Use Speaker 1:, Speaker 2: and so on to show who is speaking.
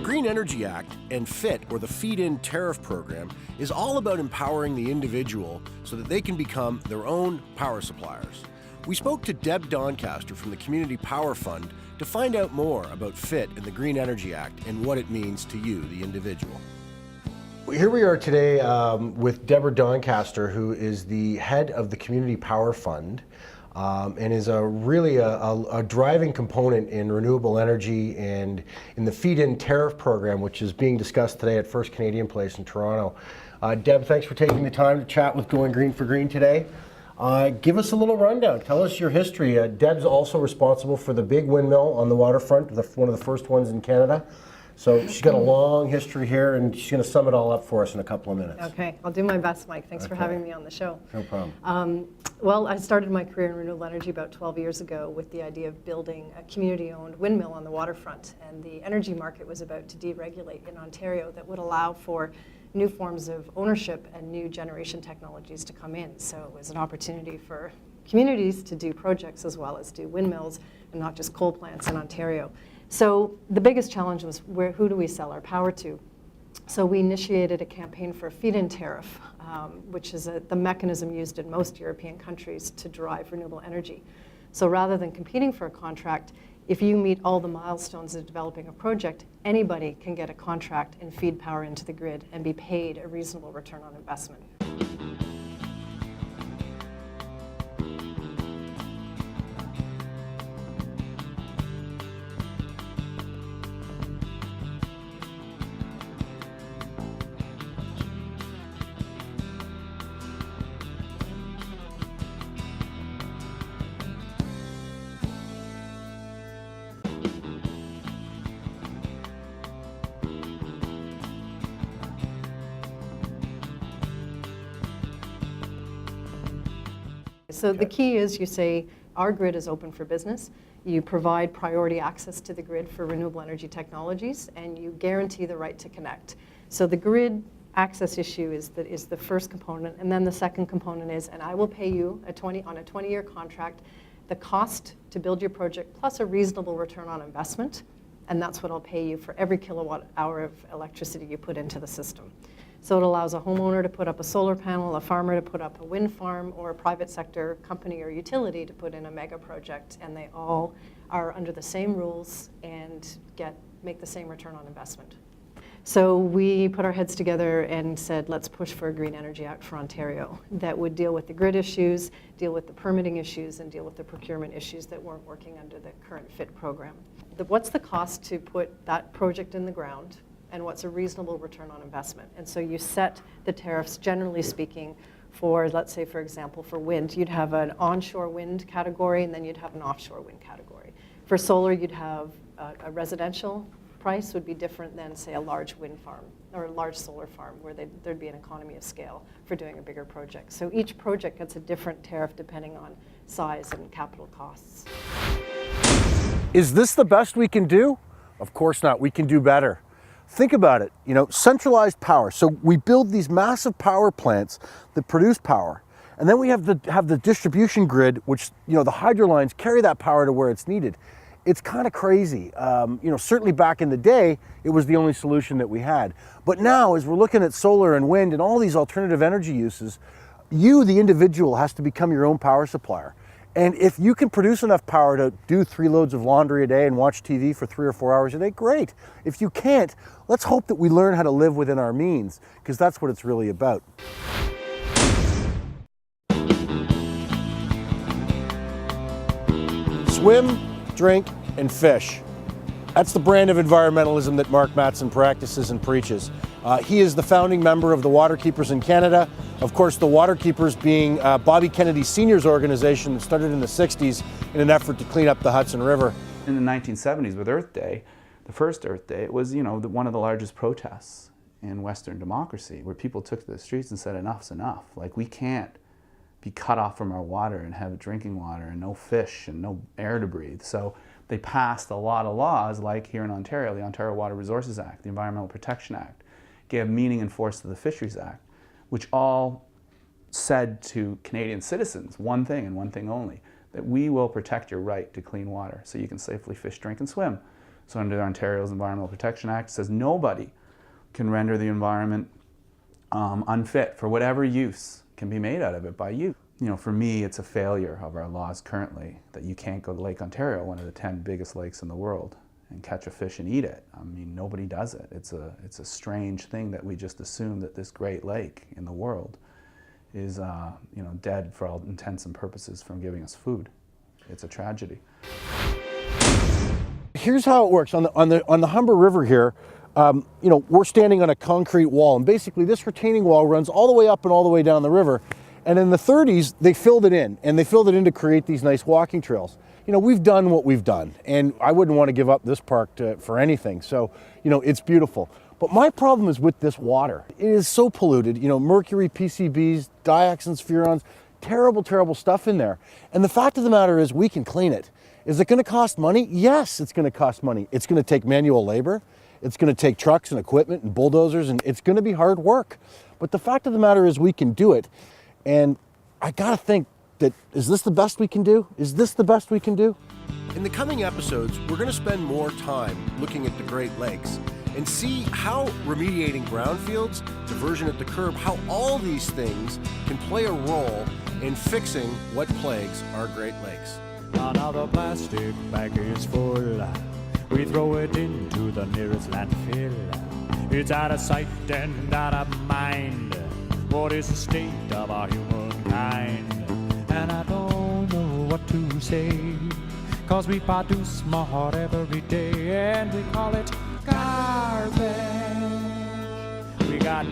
Speaker 1: Green Energy Act and FIT, or the Feed-In Tariff Program, is all about empowering the individual so that they can become their own power suppliers. We spoke to Deb Doncaster from the Community Power Fund to find out more about FIT and the Green Energy Act and what it means to you, the individual. Here we are today with Deborah Doncaster, who is the head of the Community Power Fund. And is really a driving component in renewable energy and in the Feed-In Tariff Program, which is being discussed today at First Canadian Place in Toronto. Deb, thanks for taking the time to chat with Going Green for Green today. Give us a little rundown. Tell us your history. Deb's also responsible for the big windmill on the waterfront, one of the first ones in Canada. So she's got a long history here, and she's going to sum it all up for us in a couple of minutes.
Speaker 2: Okay, I'll do my best, Mike. Thanks for having me on the show.
Speaker 1: No problem.
Speaker 2: Well, I started my career in renewable energy about 12 years ago with the idea of building a community-owned windmill on the waterfront. And the energy market was about to deregulate in Ontario that would allow for new forms of ownership and new generation technologies to come in. So it was an opportunity for communities to do projects as well as do windmills and not just coal plants in Ontario. So the biggest challenge was who do we sell our power to? So we initiated a campaign for a feed-in tariff, which is the mechanism used in most European countries to drive renewable energy. So rather than competing for a contract, if you meet all the milestones of developing a project, anybody can get a contract and feed power into the grid and be paid a reasonable return on investment. So the key is you say, our grid is open for business. You provide priority access to the grid for renewable energy technologies, and you guarantee the right to connect. So the grid access issue is the first component, and then the second component is, and I will pay you on a 20-year contract, the cost to build your project plus a reasonable return on investment, and that's what I'll pay you for every kilowatt hour of electricity you put into the system. So it allows a homeowner to put up a solar panel, a farmer to put up a wind farm, or a private sector company or utility to put in a mega project, and they all are under the same rules and make the same return on investment. So we put our heads together and said, let's push for a Green Energy Act for Ontario that would deal with the grid issues, deal with the permitting issues, and deal with the procurement issues that weren't working under the current FIT program. What's the cost to put that project in the ground? And what's a reasonable return on investment? And so you set the tariffs, generally speaking, for, let's say, for example, for wind, you'd have an onshore wind category, and then you'd have an offshore wind category. For solar, you'd have a residential price would be different than, say, a large wind farm or a large solar farm, where there'd be an economy of scale for doing a bigger project. So each project gets a different tariff depending on size and capital costs.
Speaker 1: Is this the best we can do? Of course not. We can do better. Think about it, centralized power. So we build these massive power plants that produce power, and then we have the distribution grid, which, the hydro lines carry that power to where it's needed. It's kind of crazy. Certainly back in the day, it was the only solution that we had. But now, as we're looking at solar and wind and all these alternative energy uses, you, the individual, has to become your own power supplier. And if you can produce enough power to do 3 loads of laundry a day and watch TV for 3 or 4 hours a day, great. If you can't, let's hope that we learn how to live within our means, because that's what it's really about. Swim, drink, and fish. That's the brand of environmentalism that Mark Mattson practices and preaches. He is the founding member of the Waterkeepers in Canada. Of course, the Waterkeepers being Bobby Kennedy Sr.'s organization that started in the 60s in an effort to clean up the Hudson River.
Speaker 3: In the 1970s with Earth Day, the first Earth Day, it was, one of the largest protests in Western democracy, where people took to the streets and said, enough's enough. Like, we can't be cut off from our water and have drinking water and no fish and no air to breathe. So they passed a lot of laws, like here in Ontario, the Ontario Water Resources Act, the Environmental Protection Act, gave meaning and force to the Fisheries Act, which all said to Canadian citizens one thing and one thing only, that we will protect your right to clean water so you can safely fish, drink, and swim. So under Ontario's Environmental Protection Act, it says nobody can render the environment unfit for whatever use can be made out of it by you. You know, for me, it's a failure of our laws currently that you can't go to Lake Ontario, one of the 10 biggest lakes in the world, and catch a fish and eat it. I mean, nobody does it. It's a strange thing that we just assume that this great lake in the world is, you know, dead for all intents and purposes from giving us food. It's a tragedy.
Speaker 1: Here's how it works on the Humber River here. You know, we're standing on a concrete wall, and basically this retaining wall runs all the way up and all the way down the river. And in the 30s, they filled it in, and they filled it in to create these nice walking trails. You know, we've done what we've done, and I wouldn't want to give up this park for anything. So, you know, it's beautiful. But my problem is with this water. It is so polluted. You know, mercury, PCBs, dioxins, furans, terrible, terrible stuff in there. And the fact of the matter is we can clean it. Is it going to cost money? Yes, it's going to cost money. It's going to take manual labor. It's going to take trucks and equipment and bulldozers, and it's going to be hard work. But the fact of the matter is we can do it. And I got to think that, is this the best we can do? Is this the best we can do? In the coming episodes, we're going to spend more time looking at the Great Lakes and see how remediating brownfields, diversion at the curb, how all these things can play a role in fixing what plagues our Great Lakes.
Speaker 4: Another plastic bag is full. We throw it into the nearest landfill. It's out of sight and out of mind. What is the state of our humankind? And I don't know what to say, 'cause we produce more every day, and we call it garbage. We got